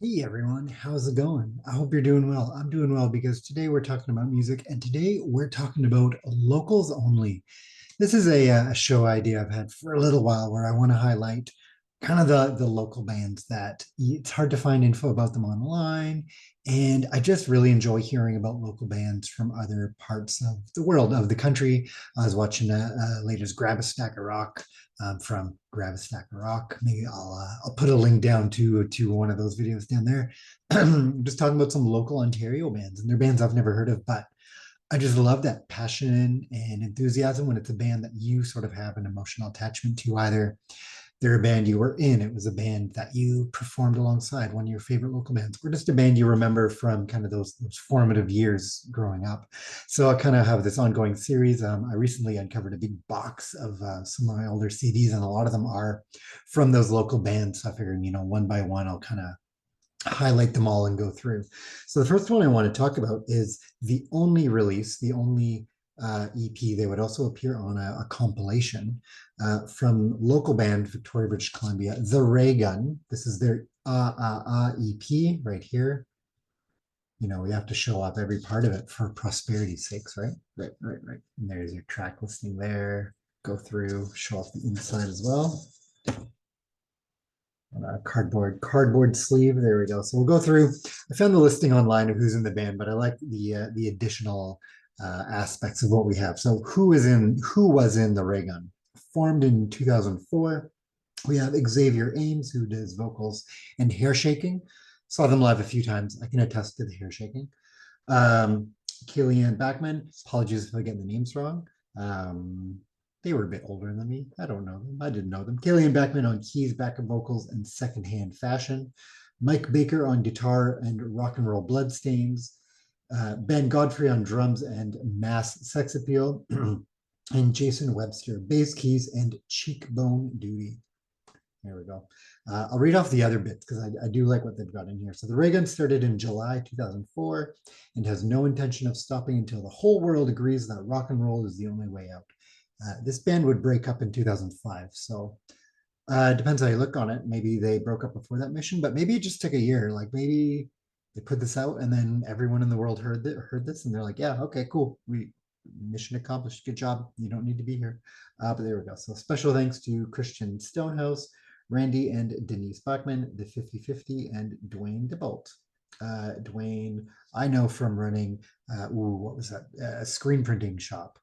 Hey everyone, how's it going? I hope you're doing well. I'm doing well because today we're talking about music and today we're talking about locals only. This is a show idea I've had for a little while where I want to highlight kind of the local bands that it's hard to find info about them online. And I just really enjoy hearing about local bands from other parts of the world, of the country. I was watching latest Grab a Stack of Rock from Grab a Stack of Rock. Maybe I'll put a link down to one of those videos down there. Just talking about some local Ontario bands, and they're bands I've never heard of, but I just love that passion and enthusiasm when it's a band that you sort of have an emotional attachment to. Either they're a band you were in, it was a band that you performed alongside, one of your favorite local bands, or just a band you remember from kind of those formative years growing up. So I kind of have this ongoing series. I recently uncovered a big box of some of my older CDs, and a lot of them are from those local bands. So I figured, one by one, I'll kind of highlight them all and go through. So the first one I want to talk about is the only release, the only EP. They would also appear on a compilation from local band Victoria, British Columbia, the Raygun. This is their EP right here. We have to show off every part of it for prosperity's sakes, right? Right. And there's your track listing there. Go through, show off the inside as well. Cardboard sleeve. There we go. So we'll go through. I found the listing online of who's in the band, but I like the additional aspects of what we have. So who was in the Raygun? Formed in 2004. We have Xavier Ames, who does vocals and hair shaking. Saw them live a few times. I can attest to the hair shaking. Killian Backman. Apologies if I get the names wrong. They were a bit older than me. I don't know them. I didn't know them. Killian Backman on keys, backup vocals, and secondhand fashion. Mike Baker on guitar and rock and roll bloodstains. Ben Godfrey on drums and mass sex appeal. And Jason Webster, bass keys and cheekbone duty. There we go. I'll read off the other bits because I do like what they've got in here. So the Raygun started in July 2004 and has no intention of stopping until the whole world agrees that rock and roll is the only way out. This band would break up in 2005. So it depends how you look on it. Maybe they broke up before that mission, but maybe it just took a year. Like maybe they put this out and then everyone in the world heard this and they're like, yeah, okay, cool. We mission accomplished. Good job. You don't need to be here. But there we go. So special thanks to Christian Stonehouse, Randy and Denise Bachman, the 50/50, and Dwayne DeBolt. Dwayne, I know from running, what was that? A screen printing shop.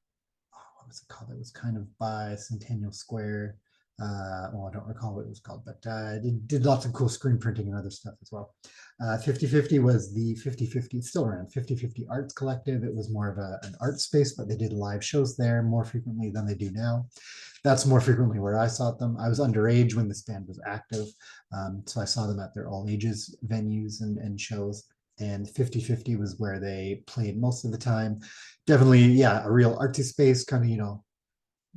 What was it called? It was kind of by Centennial Square. I don't recall what it was called, but did lots of cool screen printing and other stuff as well. 50/50 was the 50/50, it's still around, 50/50 Arts Collective. It was more of an art space, but they did live shows there more frequently than they do now. That's more frequently where I saw them. I was underage when this band was active, so I saw them at their all ages venues and shows. And 50/50 was where they played most of the time. Definitely, yeah, a real artsy space, kind of,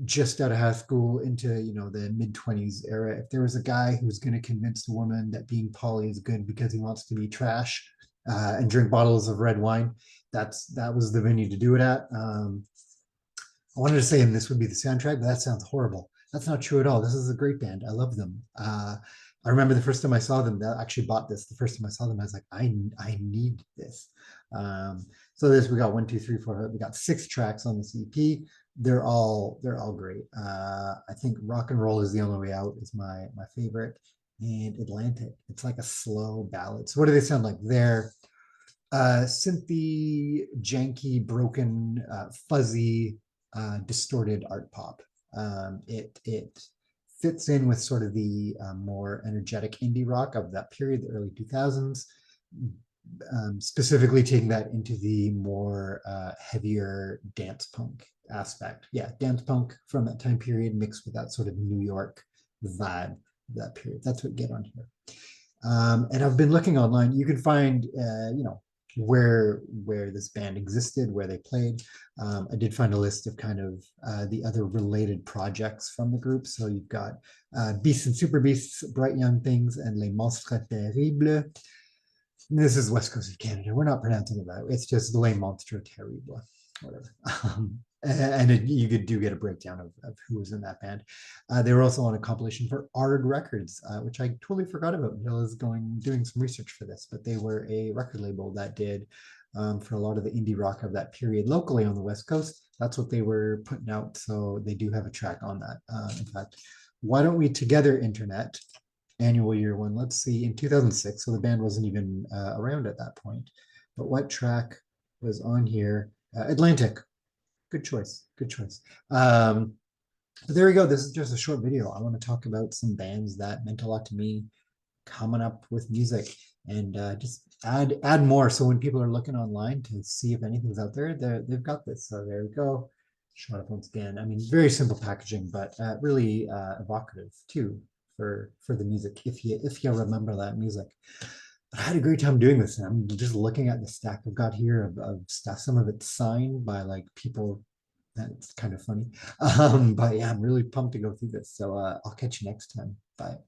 just out of high school into the mid-20s era. If there was a guy who's going to convince a woman that being poly is good because he wants to be trash and drink bottles of red wine, that was the venue to do it at. I wanted to say, and this would be the soundtrack, but that sounds horrible. That's not true at all. This is a great band. I love them. I remember the first time I saw them, I actually bought this. The first time I saw them, I was like, I need this. So we got 1, 2, 3, 4. We got 6 tracks on this EP. They're all great. I think Rock and Roll is the Only Way Out is my favorite. And Atlantic, it's like a slow ballad. So what do they sound like? They're synthy, janky, broken, fuzzy, distorted art pop. It fits in with sort of the more energetic indie rock of that period, the early 2000s, specifically taking that into the more heavier dance punk aspect. Yeah, dance punk from that time period mixed with that sort of New York vibe of that period. That's what Get On here. And I've been looking online. You can find, where this band existed, where they played. I did find a list of kind of the other related projects from the group. So you've got Beasts and Super Beasts, Bright Young Things, and Les Monstres Terribles. This is West Coast of Canada. We're not pronouncing it that way. It's just Les Monstres Terribles, whatever. And you could do get a breakdown of who was in that band. They were also on a compilation for Ard Records, which I totally forgot about until I was doing some research for this. But they were a record label that did for a lot of the indie rock of that period locally on the West Coast. That's what they were putting out. So they do have a track on that. In fact, why don't we together internet annual year one? Let's see, in 2006. So the band wasn't even around at that point. But what track was on here? Atlantic. Good choice. Good choice. But there we go. This is just a short video. I want to talk about some bands that meant a lot to me coming up with music and just add more. So when people are looking online to see if anything's out there, they've got this. So there we go. Shot up once again. I mean, very simple packaging, but really evocative too for the music. If you remember that music. But I had a great time doing this, and I'm just looking at the stack I've got here of stuff. Some of it's signed by like people. That's kind of funny. But yeah, I'm really pumped to go through this. So I'll catch you next time. Bye.